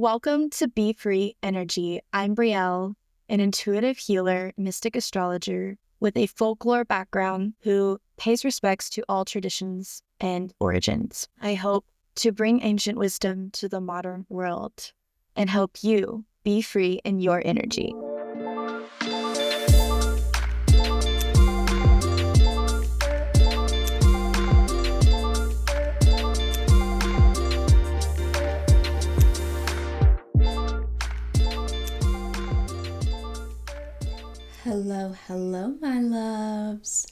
Welcome to BFree Energy. I'm Brielle, an intuitive healer, mystic astrologer with a folklore background who pays respects to all traditions and origins. I hope to bring ancient wisdom to the modern world and help you be free in your energy. Hello, my loves.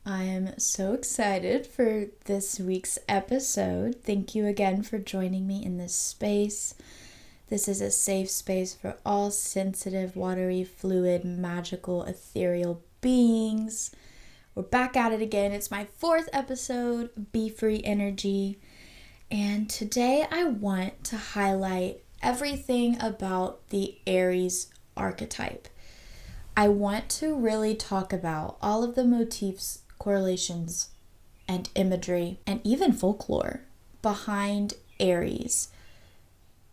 I am so excited for this week's episode. Thank you again for joining me in this space. This is a safe space for all sensitive, watery, fluid, magical, ethereal beings. We're back at it again. It's my 4th episode, BFree Energy. And today I want to highlight everything about the Aries archetype. I want to really talk about all of the motifs, correlations, and imagery, and even folklore behind Aries.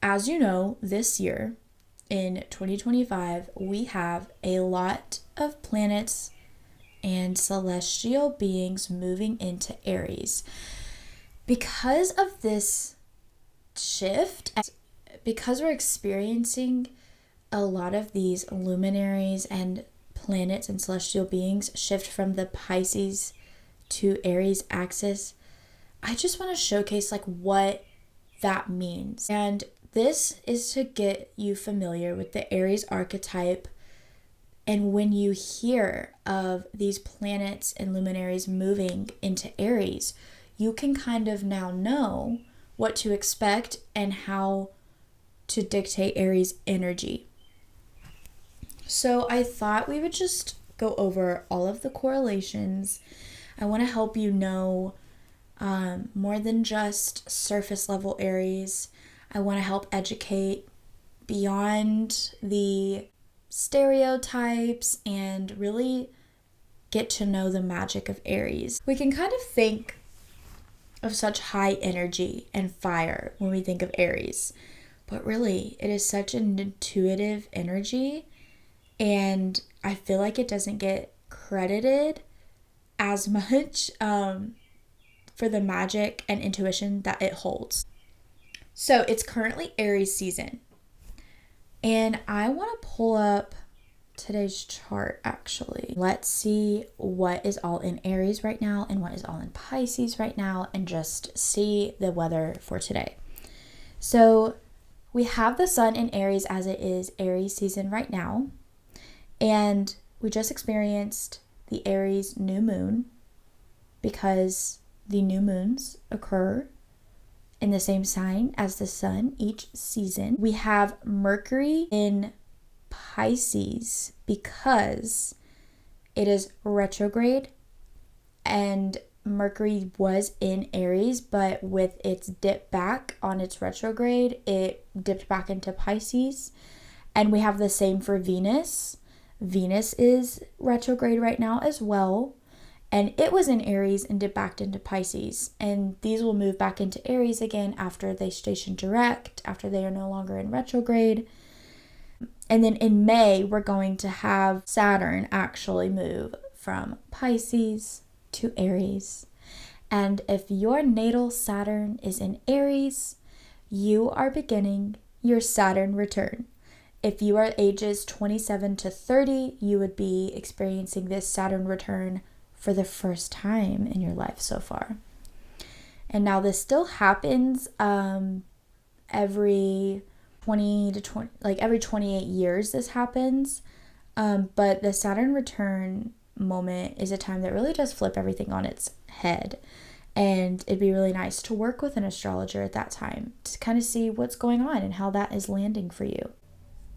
As you know, this year, in 2025, we have a lot of planets and celestial beings moving into Aries. Because of this shift, because we're experiencing a lot of these luminaries and planets and celestial beings shift from the Pisces to Aries axis, I just want to showcase what that means. And this is to get you familiar with the Aries archetype. And when you hear of these planets and luminaries moving into Aries, you can kind of now know what to expect and how to dictate Aries energy. So I thought we would just go over all of the correlations. I want to help you know more than just surface level Aries. I want to help educate beyond the stereotypes and really get to know the magic of Aries. We can kind of think of such high energy and fire when we think of Aries, but really it is such an intuitive energy. And I feel like it doesn't get credited as much for the magic and intuition that it holds. So it's currently Aries season. And I want to pull up today's chart, actually. Let's see what is all in Aries right now and what is all in Pisces right now, and just see the weather for today. So we have the sun in Aries as it is Aries season right now. And we just experienced the Aries new moon because the new moons occur in the same sign as the sun each season. We have Mercury in Pisces because it is retrograde, and Mercury was in Aries, but with its dip back on its retrograde, it dipped back into Pisces. And we have the same for Venus. Venus is retrograde right now as well, and it was in Aries and dipped back into Pisces, and these will move back into Aries again after they station direct, after they are no longer in retrograde. And then in May, we're going to have Saturn actually move from Pisces to Aries. And if your natal Saturn is in Aries, you are beginning your Saturn return. If you are ages 27 to 30, you would be experiencing this Saturn return for the first time in your life so far. And now this still happens every 28 years this happens. But the Saturn return moment is a time that really does flip everything on its head. And it'd be really nice to work with an astrologer at that time to kind of see what's going on and how that is landing for you.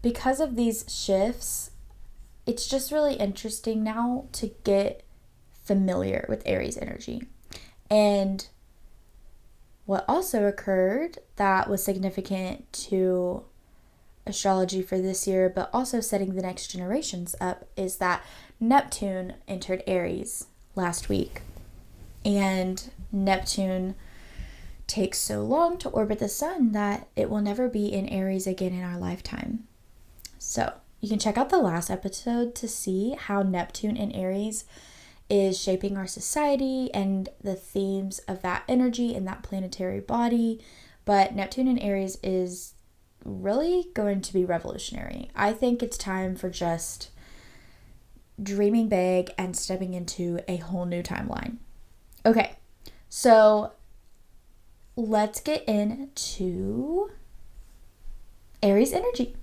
Because of these shifts, it's just really interesting now to get familiar with Aries energy. And what also occurred that was significant to astrology for this year, but also setting the next generations up, is that Neptune entered Aries last week. And Neptune takes so long to orbit the sun that it will never be in Aries again in our lifetime. So you can check out the last episode to see how Neptune in Aries is shaping our society and the themes of that energy and that planetary body. But Neptune in Aries is really going to be revolutionary. I think it's time for just dreaming big and stepping into a whole new timeline. Okay, so let's get into Aries energy.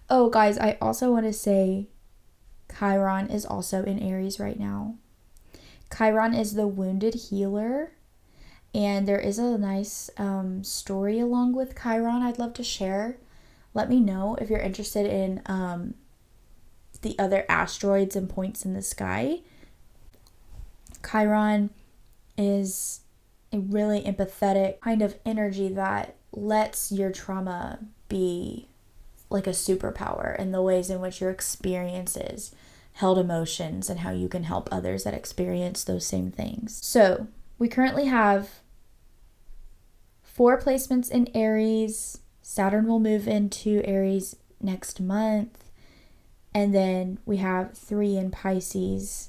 Oh, guys, I also want to say Chiron is also in Aries right now. Chiron is the wounded healer, and there is a nice story along with Chiron I'd love to share. Let me know if you're interested in the other asteroids and points in the sky. Chiron is a really empathetic kind of energy that lets your trauma be like a superpower in the ways in which your experiences held emotions and how you can help others that experience those same things. So we currently have 4 placements in Aries. Saturn will move into Aries next month. And then we have 3 in Pisces.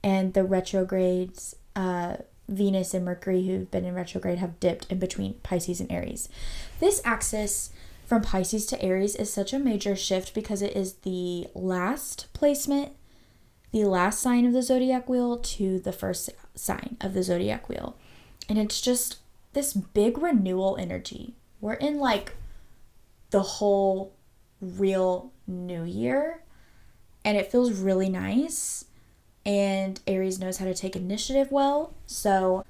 And the retrogrades, Venus and Mercury, who've been in retrograde, have dipped in between Pisces and Aries. This axis from Pisces to Aries is such a major shift because it is the last placement, the last sign of the zodiac wheel to the first sign of the zodiac wheel. And it's just this big renewal energy. We're in like the whole real new year, and it feels really nice. And Aries knows how to take initiative well. So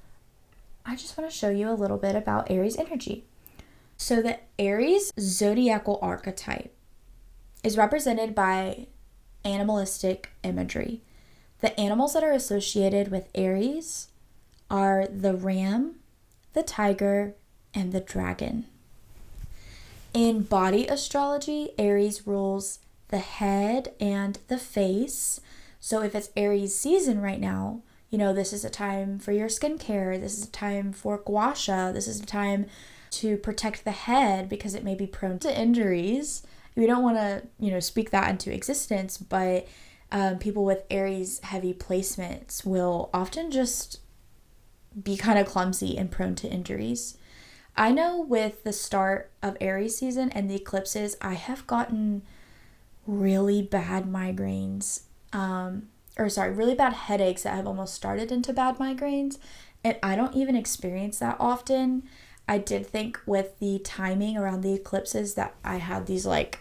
I just want to show you a little bit about Aries energy. So the Aries zodiacal archetype is represented by animalistic imagery. The animals that are associated with Aries are the ram, the tiger, and the dragon. In body astrology, Aries rules the head and the face. So if it's Aries season right now, you know, this is a time for your skincare. This is a time for gua sha. This is a time to protect the head because it may be prone to injuries. We don't want to, speak that into existence, but people with Aries heavy placements will often just be kind of clumsy and prone to injuries. I know with the start of Aries season and the eclipses, I have gotten really bad migraines, really bad headaches that have almost started into bad migraines. And I don't even experience that often. I did think with the timing around the eclipses that I had these like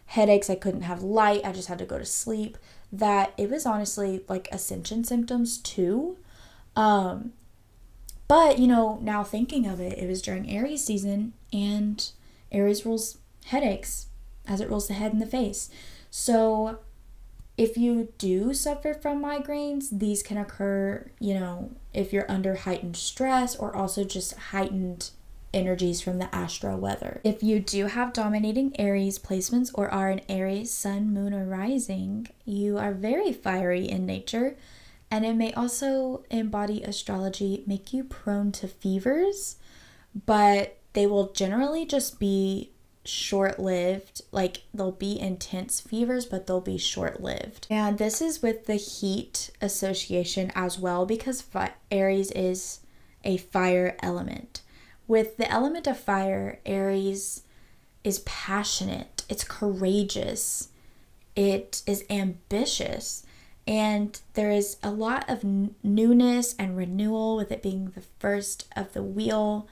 headaches, I couldn't have light, I just had to go to sleep, that it was honestly like ascension symptoms too. But now thinking of it, it was during Aries season, and Aries rules headaches as it rules the head and the face. So if you do suffer from migraines, these can occur, if you're under heightened stress or also just heightened energies from the astro weather. If you do have dominating Aries placements or are an Aries sun, moon, or rising, you are very fiery in nature, and it may also, in body astrology, make you prone to fevers, but they will generally just be short-lived. Like, they'll be intense fevers, but they'll be short-lived. And this is with the heat association as well, because Aries is a fire element. With the element of fire, Aries is passionate, it's courageous, it is ambitious, and there is a lot of newness and renewal with it being the first of the wheel.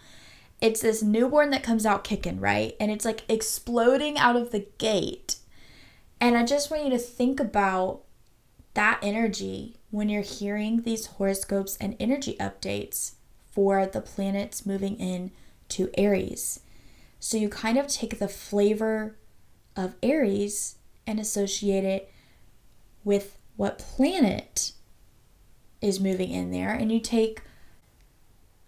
It's this newborn that comes out kicking, right? And it's like exploding out of the gate. And I just want you to think about that energy when you're hearing these horoscopes and energy updates for the planets moving in to Aries. So you kind of take the flavor of Aries and associate it with what planet is moving in there, and you take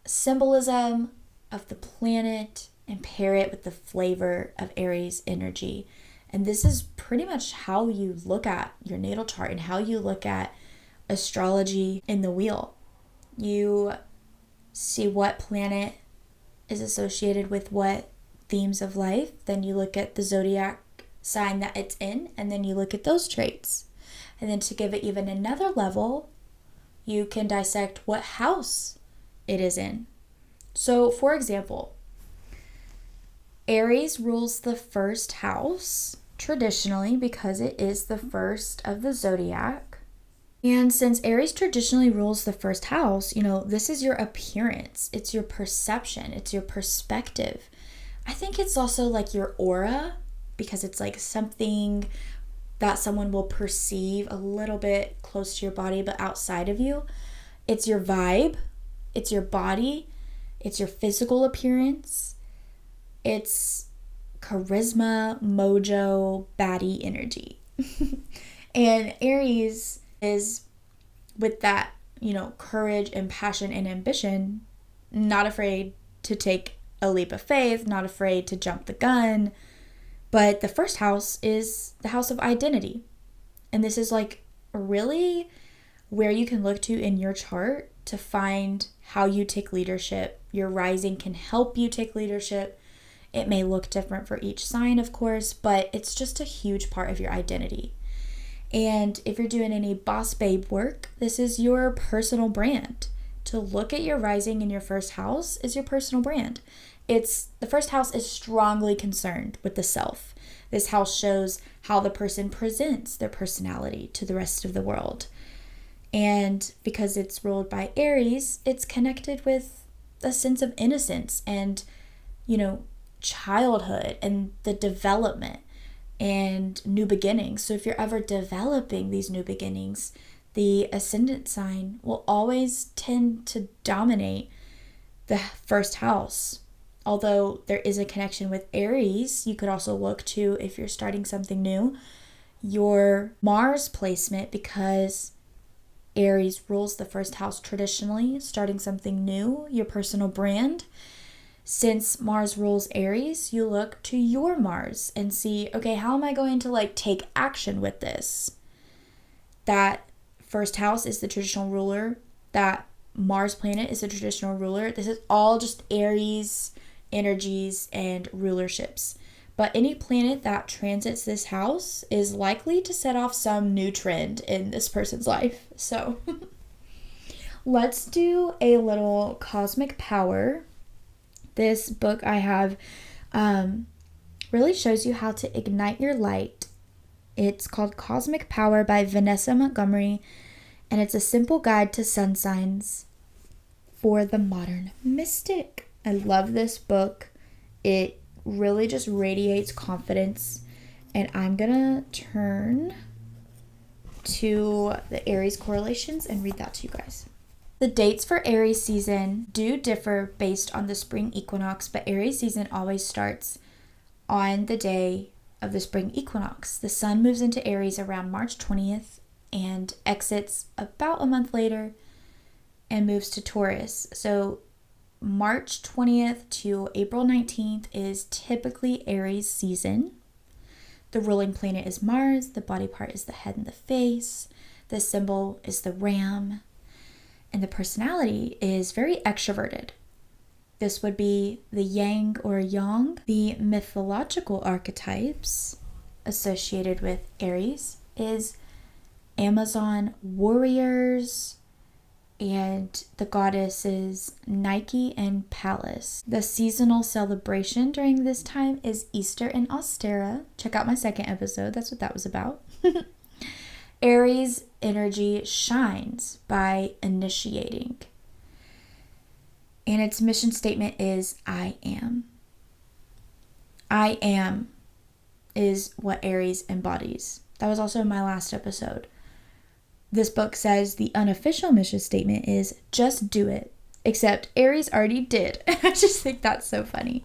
symbolism of the planet and pair it with the flavor of Aries energy. And this is pretty much how you look at your natal chart and how you look at astrology in the wheel. You see what planet is associated with what themes of life. Then you look at the zodiac sign that it's in, and then you look at those traits. And then to give it even another level, you can dissect what house it is in. So, for example, Aries rules the first house traditionally because it is the first of the zodiac. And since Aries traditionally rules the first house, this is your appearance, it's your perception, it's your perspective. I think it's also like your aura, because it's like something that someone will perceive a little bit close to your body but outside of you. It's your vibe, it's your body, it's your physical appearance, it's charisma, mojo, baddie energy. And Aries is with that, courage and passion and ambition, not afraid to take a leap of faith, not afraid to jump the gun. But the first house is the house of identity. And this is like really where you can look to in your chart to find how you take leadership. Your rising can help you take leadership. It may look different for each sign, of course, but it's just a huge part of your identity. And if you're doing any boss babe work, this is your personal brand. To look at your rising in your first house is your personal brand. The first house is strongly concerned with the self. This house shows how the person presents their personality to the rest of the world. And because it's ruled by Aries, it's connected with a sense of innocence and, childhood and the development and new beginnings. So if you're ever developing these new beginnings, the ascendant sign will always tend to dominate the first house. Although there is a connection with Aries, you could also look to, if you're starting something new, your Mars placement, because Aries rules the first house traditionally, starting something new, your personal brand. Since Mars rules Aries, you look to your Mars and see, okay, how am I going to take action with this? That first house is the traditional ruler. That Mars planet is the traditional ruler. This is all just Aries energies and rulerships. But any planet that transits this house is likely to set off some new trend in this person's life. So let's do a little cosmic power. This book I have really shows you how to ignite your light. It's called Cosmic Power by Vanessa Montgomery, and it's a simple guide to sun signs for the modern mystic. I love this book. It really just radiates confidence. And I'm gonna turn to the Aries correlations and read that to you guys. The dates for Aries season do differ based on the spring equinox, but Aries season always starts on the day of the spring equinox. The sun moves into Aries around March 20th and exits about a month later and moves to Taurus. So March 20th to April 19th is typically Aries season. The ruling planet is Mars. The body part is the head and the face. The symbol is the ram. And the personality is very extroverted. This would be the yang or yang. The mythological archetypes associated with Aries is Amazon warriors and the goddesses Nike and Pallas. The seasonal celebration during this time is Easter and Ostara. Check out my second episode. That's what that was about. Aries energy shines by initiating. And its mission statement is I am. I am is what Aries embodies. That was also in my last episode. This book says the unofficial mission statement is just do it. Except Aries already did. I just think that's so funny.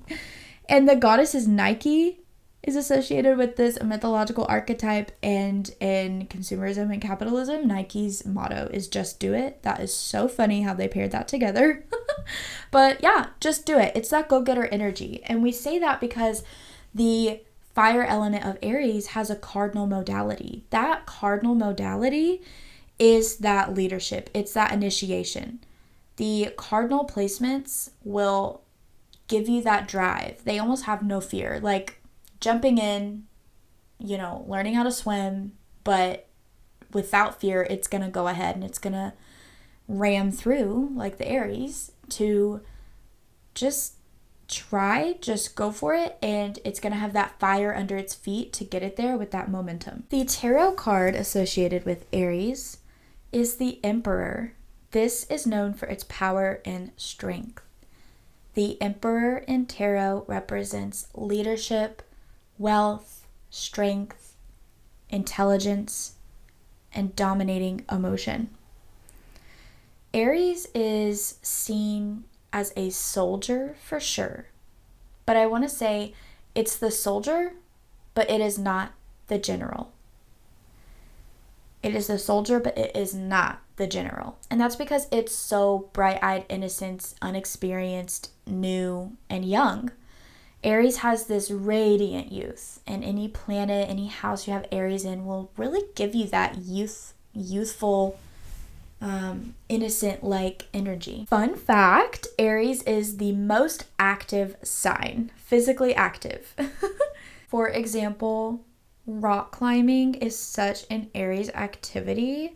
And the goddesses Nike is associated with this mythological archetype, and in consumerism and capitalism, Nike's motto is just do it. That is so funny how they paired that together. But yeah, just do it. It's that go-getter energy. And we say that because the fire element of Aries has a cardinal modality. That cardinal modality is that leadership. It's that initiation. The cardinal placements will give you that drive. They almost have no fear, like jumping in, learning how to swim, but without fear. It's going to go ahead and it's going to ram through, like the Aries, to just go for it, and it's going to have that fire under its feet to get it there with that momentum. The tarot card associated with Aries is the Emperor. This is known for its power and strength. The Emperor in tarot represents leadership, wealth, strength, intelligence, and dominating emotion. Aries is seen as a soldier for sure, but I want to say it's the soldier, but it is not the general. It is the soldier, but it is not the general. And that's because it's so bright-eyed, innocent, unexperienced, new, and young. Aries has this radiant youth, and any planet, any house you have Aries in will really give you that youthful, innocent-like energy. Fun fact, Aries is the most active sign, physically active. For example, rock climbing is such an Aries activity.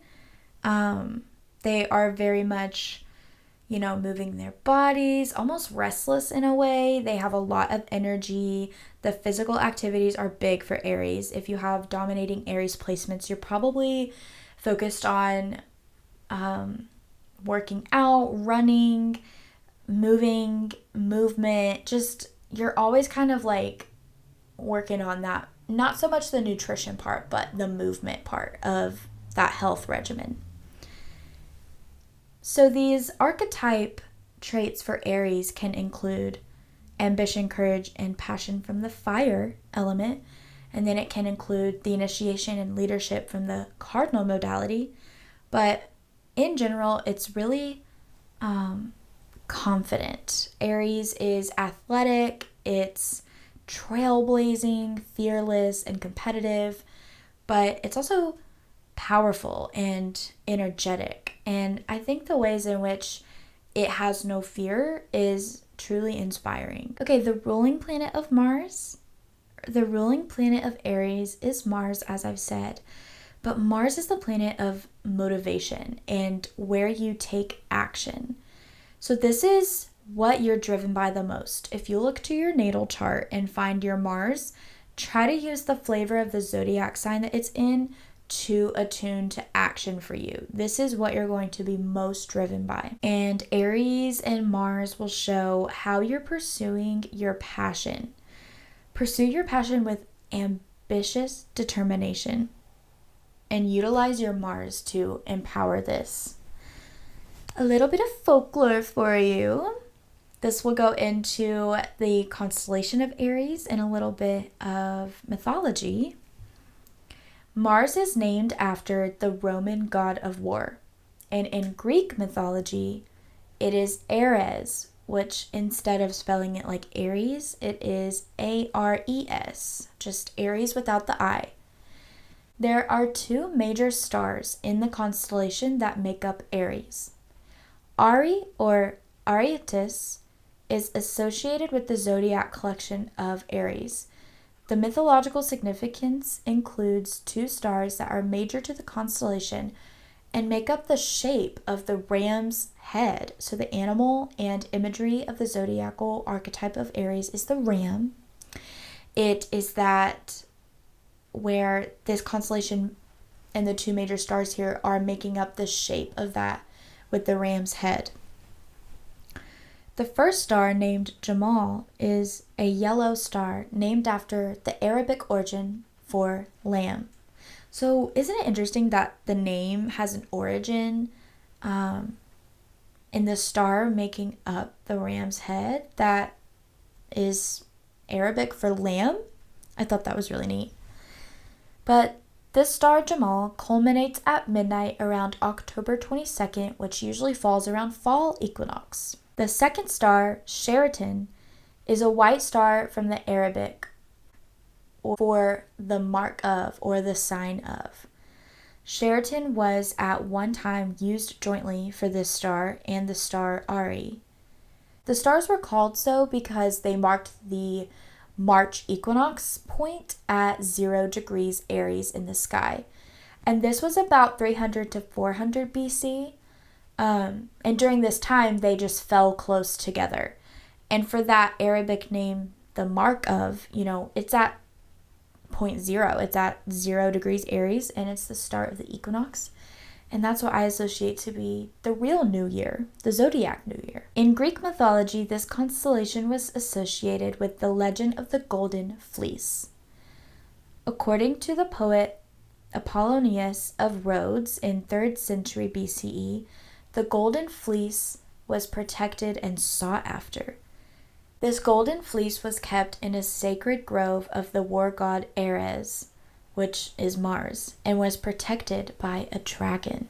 They are very much, moving their bodies, almost restless in a way. They have a lot of energy. The physical activities are big for Aries. If you have dominating Aries placements, you're probably focused on working out, running, movement. Just, you're always kind of like working on that. Not so much the nutrition part, but the movement part of that health regimen. So these archetype traits for Aries can include ambition, courage, and passion from the fire element. And then it can include the initiation and leadership from the cardinal modality. But in general, it's really confident. Aries is athletic, it's trailblazing, fearless, and competitive, but it's also powerful and energetic. And I think the ways in which it has no fear is truly inspiring. Okay, the ruling planet of Aries is Mars, as I've said. But Mars is the planet of motivation and where you take action. So this is what you're driven by the most. If you look to your natal chart and find your Mars, try to use the flavor of the zodiac sign that it's in to attune to action for you. This is what you're going to be most driven by. And Aries and Mars will show how you're pursuing your passion. Pursue your passion with ambitious determination and utilize your Mars to empower this. A little bit of folklore for you. This will go into the constellation of Aries and a little bit of mythology. Mars is named after the Roman god of war, and in Greek mythology, it is Ares, which instead of spelling it like Aries, it is Ares, just Aries without the I. There are two major stars in the constellation that make up Aries. Ari, or Arietis, is associated with the zodiac collection of Aries. The mythological significance includes two stars that are major to the constellation and make up the shape of the ram's head. So the animal and imagery of the zodiacal archetype of Aries is the ram. It is that where this constellation and the two major stars here are making up the shape of that with the ram's head. The first star, named Jamal, is a yellow star named after the Arabic origin for lamb. So isn't it interesting that the name has an origin in the star making up the ram's head that is Arabic for lamb? I thought that was really neat. But this star, Jamal, culminates at midnight around October 22nd, which usually falls around fall equinox. The second star, Sheraton, is a white star from the Arabic for the mark of or the sign of. Sheraton was at one time used jointly for this star and the star Ari. The stars were called so because they marked the March equinox point at 0 degrees Aries in the sky. And this was about 300 to 400 BC. And during this time, they just fell close together. And for that Arabic name, the mark of, it's at point zero. It's at 0 degrees Aries, and it's the start of the equinox. And that's what I associate to be the real new year, the zodiac new year. In Greek mythology, this constellation was associated with the legend of the Golden Fleece. According to the poet Apollonius of Rhodes in 3rd century BCE, the Golden Fleece was protected and sought after. This golden fleece was kept in a sacred grove of the war god Ares, which is Mars, and was protected by a dragon.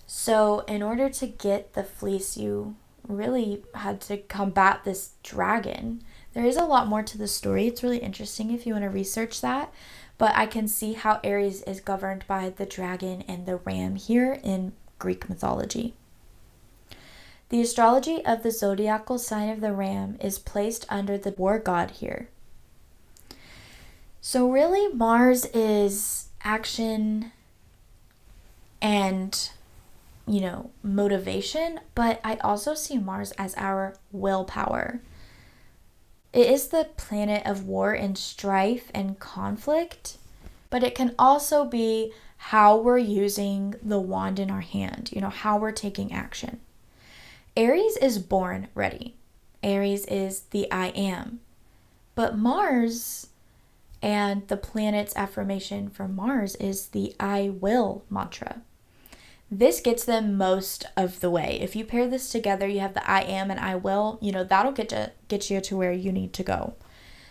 So in order to get the fleece, you really had to combat this dragon. There is a lot more to the story. It's really interesting if you want to research that. But I can see how Aries is governed by the dragon and the ram here in Greek mythology. The astrology of the zodiacal sign of the ram is placed under the war god here. So really, Mars is action and, motivation, but I also see Mars as our willpower. It is the planet of war and strife and conflict, but it can also be how we're using the wand in our hand, how we're taking action. Aries is born ready. Aries is the I am. But Mars and the planet's affirmation for Mars is the I will mantra. This gets them most of the way. If you pair this together, you have the I am and I will, that'll get you to where you need to go.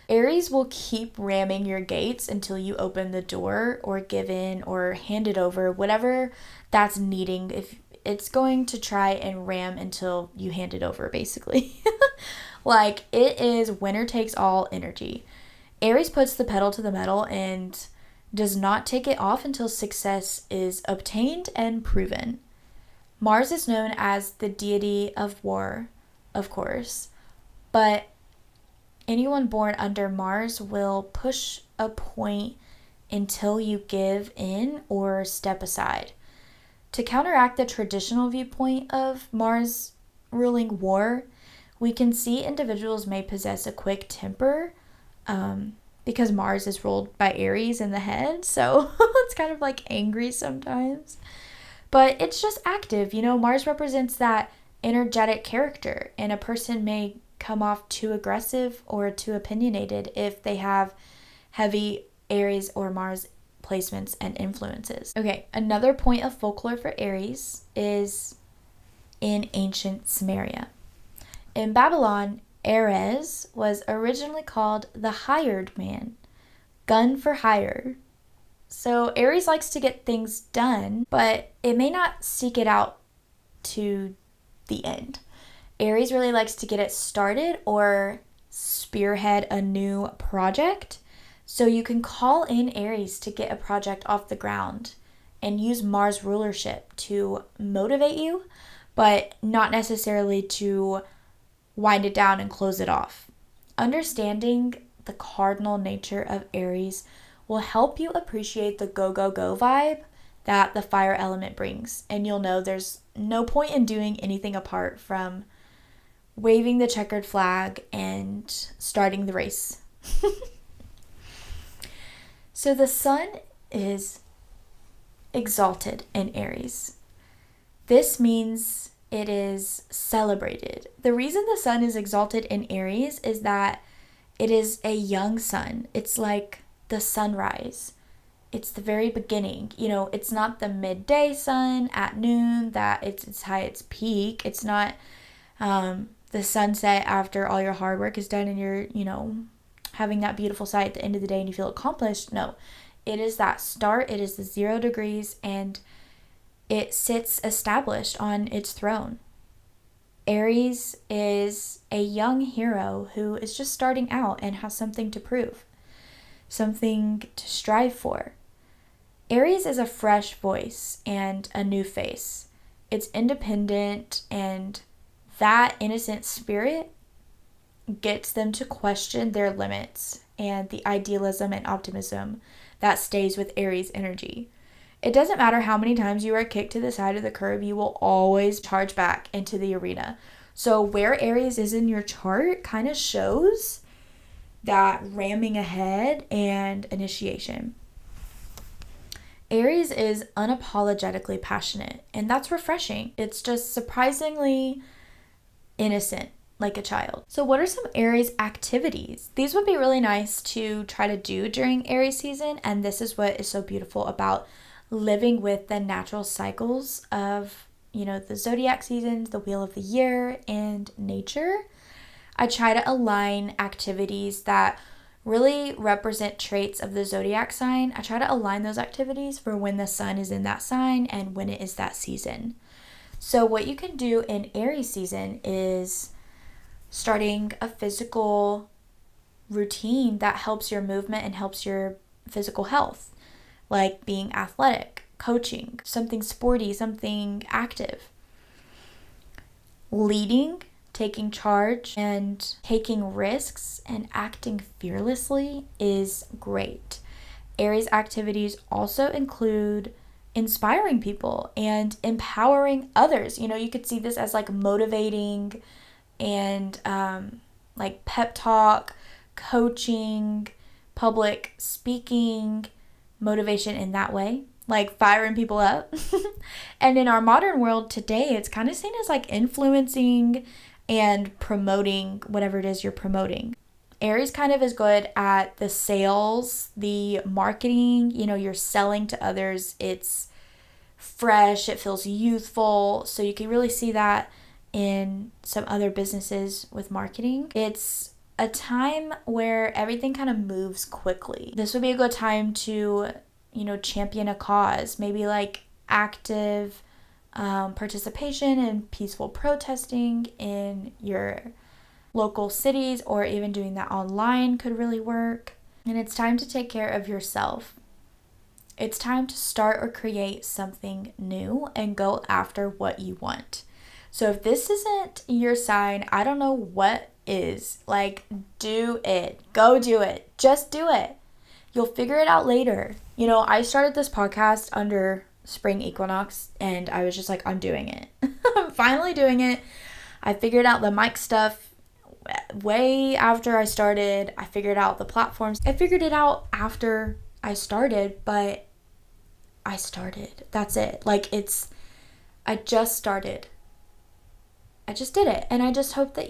Aries will keep ramming your gates until you open the door or give in or hand it over, whatever that's needing. If it's going to try and ram until you hand it over, basically. Like, it is winner takes all energy. Aries puts the pedal to the metal and does not take it off until success is obtained and proven. Mars is known as the deity of war, of course, but anyone born under Mars will push a point until you give in or step aside. To counteract the traditional viewpoint of Mars ruling war, we can see individuals may possess a quick temper, because Mars is ruled by Aries in the head, so it's kind of like angry sometimes. But it's just active, Mars represents that energetic character, and a person may come off too aggressive or too opinionated if they have heavy Aries or Mars placements and influences. Okay, another point of folklore for Aries is in ancient Sumeria. In Babylon, Ares was originally called the hired man, gun for hire. So Aries likes to get things done, but it may not seek it out to the end. Aries really likes to get it started or spearhead a new project. So you can call in Aries to get a project off the ground and use Mars rulership to motivate you, but not necessarily to wind it down and close it off. Understanding the cardinal nature of Aries will help you appreciate the go, go, go vibe that the fire element brings. And you'll know there's no point in doing anything apart from waving the checkered flag and starting the race. So the sun is exalted in Aries. This means it is celebrated. The reason the sun is exalted in Aries is that it is a young sun. It's like the sunrise. It's the very beginning. It's not the midday sun at noon that it's high, its peak. It's not the sunset after all your hard work is done and you're, having that beautiful sight at the end of the day and you feel accomplished. No, it is that start. It is the 0 degrees and it sits established on its throne. Aries is a young hero who is just starting out and has something to prove, something to strive for. Aries is a fresh voice and a new face. It's independent, and that innocent spirit gets them to question their limits and the idealism and optimism that stays with Aries energy. It doesn't matter how many times you are kicked to the side of the curb, you will always charge back into the arena. So where Aries is in your chart kind of shows that ramming ahead and initiation. Aries is unapologetically passionate, and that's refreshing. It's just surprisingly innocent, like a child. So what are some Aries activities? These would be really nice to try to do during Aries season, and this is what is so beautiful about living with the natural cycles of, the zodiac seasons, the wheel of the year, and nature. I try to align activities that really represent traits of the zodiac sign. I try to align those activities for when the sun is in that sign and when it is that season. So what you can do in Aries season is starting a physical routine that helps your movement and helps your physical health, like being athletic, coaching, something sporty, something active. Leading, taking charge, and taking risks and acting fearlessly is great. Aries activities also include inspiring people and empowering others. You could see this as like motivating and like pep talk, coaching, public speaking, motivation in that way, like firing people up. And in our modern world today, it's kind of seen as like influencing and promoting whatever it is you're promoting. Aries kind of is good at the sales, the marketing, you're selling to others. It's fresh, it feels youthful. So you can really see that in some other businesses with marketing. It's a time where everything kind of moves quickly. This would be a good time to, champion a cause, maybe like active participation in peaceful protesting in your local cities, or even doing that online could really work. And it's time to take care of yourself. It's time to start or create something new and go after what you want. So if this isn't your sign, I don't know what is. Like, do it. Go do it. Just do it. You'll figure it out later. I started this podcast under spring equinox, and I was just like, I'm doing it. I'm finally doing it. I figured out the mic stuff way after I started. I figured out the platforms. I figured it out after I started, but I started. That's it. I just started. I just did it. And I just hope that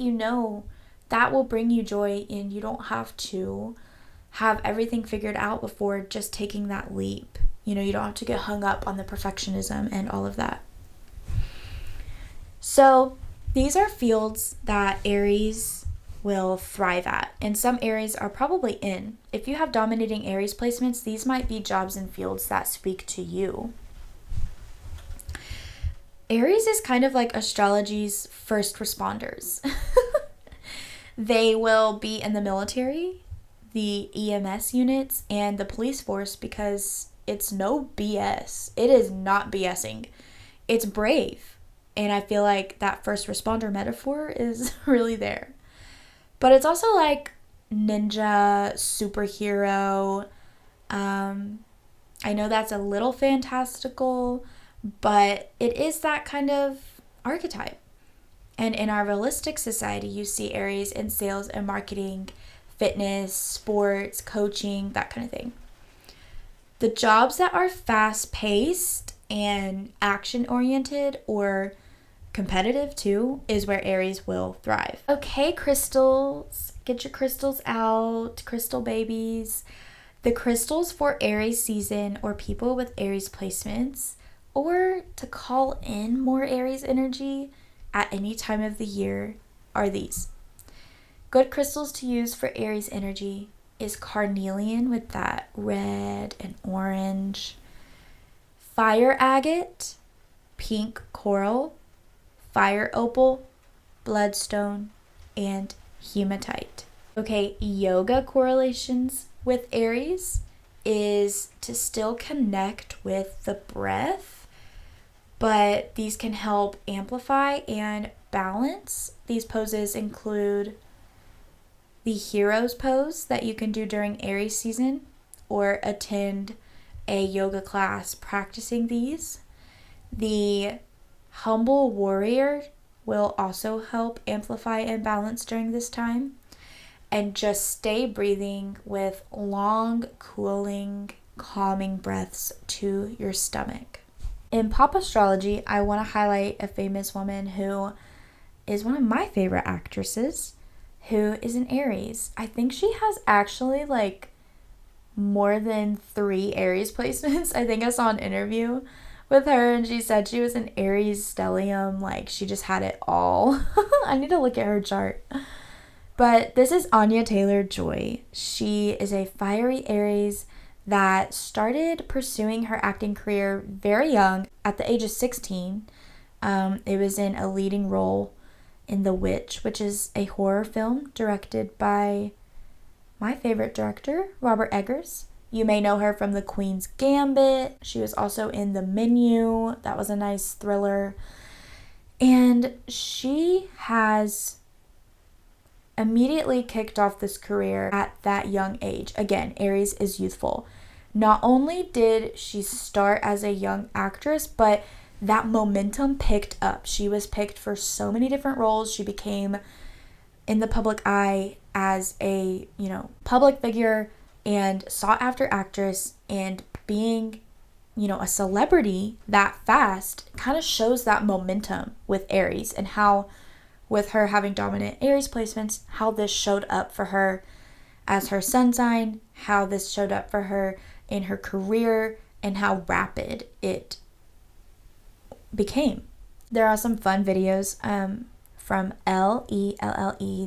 that will bring you joy, and you don't have to have everything figured out before just taking that leap. You don't have to get hung up on the perfectionism and all of that. So these are fields that Aries will thrive at, and some Aries are probably in. If you have dominating Aries placements, these might be jobs and fields that speak to you. Aries is kind of like astrology's first responders. They will be in the military, the EMS units, and the police force, because it's no BS. It is not BSing. It's brave. And I feel like that first responder metaphor is really there. But it's also like ninja, superhero. I know that's a little fantastical, but it is that kind of archetype. And in our realistic society, you see Aries in sales and marketing, fitness, sports, coaching, that kind of thing. The jobs that are fast-paced and action-oriented, or competitive too, is where Aries will thrive. Okay, crystals, get your crystals out, crystal babies. The crystals for Aries season, or people with Aries placements, or to call in more Aries energy at any time of the year, are these. Good crystals to use for Aries energy is carnelian with that red and orange, fire agate, pink coral, fire opal, bloodstone, and hematite. Okay, yoga correlations with Aries is to still connect with the breath, but these can help amplify and balance. These poses include the hero's pose that you can do during Aries season, or attend a yoga class practicing these. The humble warrior will also help amplify and balance during this time. And just stay breathing with long, cooling, calming breaths to your stomach. In pop astrology, I want to highlight a famous woman who is one of my favorite actresses, who is an Aries. I think she has actually like more than 3 Aries placements. I think I saw an interview with her and she said she was an Aries stellium, like she just had it all. I need to look at her chart. But this is Anya Taylor-Joy. She is a fiery Aries that started pursuing her acting career very young, at the age of 16. It was in a leading role in The Witch, which is a horror film directed by my favorite director, Robert Eggers. You may know her from The Queen's Gambit. She was also in The Menu. That was a nice thriller. And she has immediately kicked off this career at that young age. Again, Aries is youthful. Not only did she start as a young actress, but that momentum picked up. She was picked for so many different roles. She became in the public eye as a, public figure and sought after actress, and being, a celebrity that fast kind of shows that momentum with Aries, and how with her having dominant Aries placements, how this showed up for her as her sun sign, how this showed up for her in her career, and how rapid it became. There are some fun videos from LELLE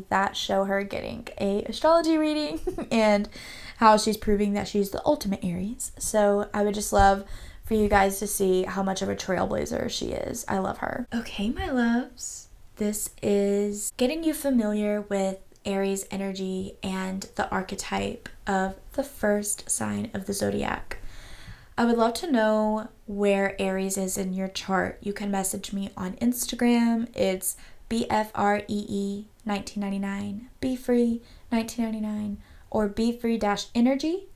that show her getting a astrology reading and how she's proving that she's the ultimate Aries. So I would just love for you guys to see how much of a trailblazer she is. I love her. Okay, my loves. This is getting you familiar with Aries energy and the archetype of the first sign of the zodiac. I would love to know where Aries is in your chart. You can message me on Instagram. It's BFree 1999, BFree 1999, or BFree Energy.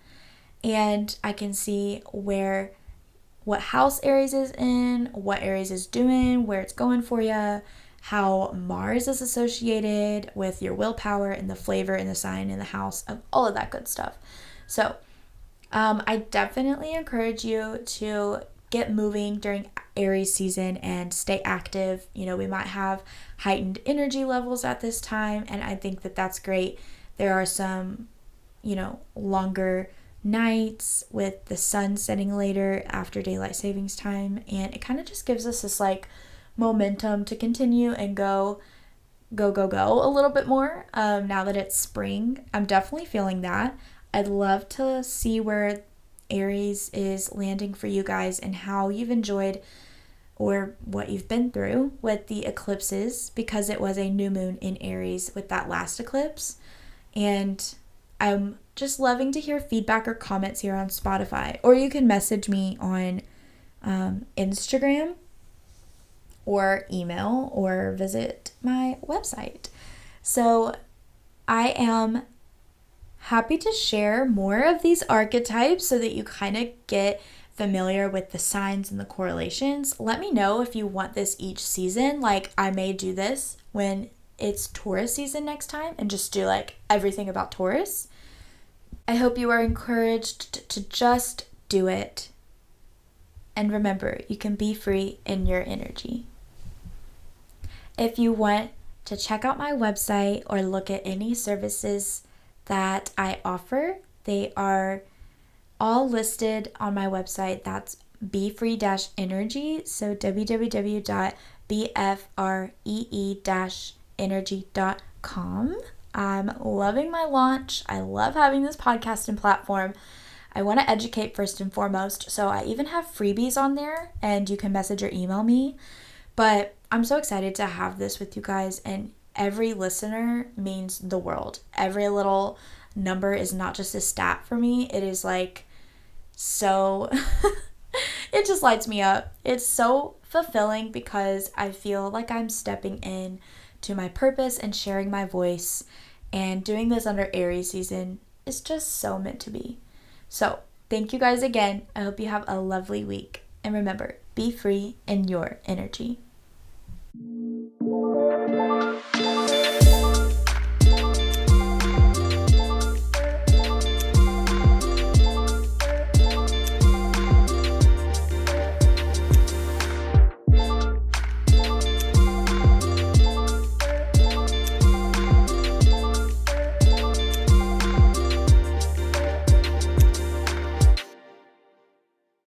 And I can see what house Aries is in, what Aries is doing, where it's going for you, how Mars is associated with your willpower and the flavor and the sign and the house, of all of that good stuff. So I definitely encourage you to get moving during Aries season and stay active. We might have heightened energy levels at this time, and I think that that's great. There are some, longer nights with the sun setting later after daylight savings time, and it kind of just gives us this momentum to continue and go a little bit more. Now that it's spring, I'm definitely feeling that. I'd love to see where Aries is landing for you guys and how you've enjoyed or what you've been through with the eclipses, because it was a new moon in Aries with that last eclipse. And I'm just loving to hear feedback or comments here on Spotify, or you can message me on Instagram or email or visit my website. So I am happy to share more of these archetypes so that you kind of get familiar with the signs and the correlations. Let me know if you want this each season. I may do this when it's Taurus season next time and just do everything about Taurus. I hope you are encouraged to just do it. And remember, you can be free in your energy. If you want to check out my website or look at any services that I offer, they are all listed on my website. That's BFree Energy. So www.bfree-energy.com. I'm loving my launch. I love having this podcasting platform. I want to educate first and foremost. So I even have freebies on there, and you can message or email me. But I'm so excited to have this with you guys, and every listener means the world. Every little number is not just a stat for me. It is so it just lights me up. It's so fulfilling because I feel like I'm stepping in to my purpose and sharing my voice, and doing this under Aries season is just so meant to be. So thank you guys again. I hope you have a lovely week. And remember, be free in your energy.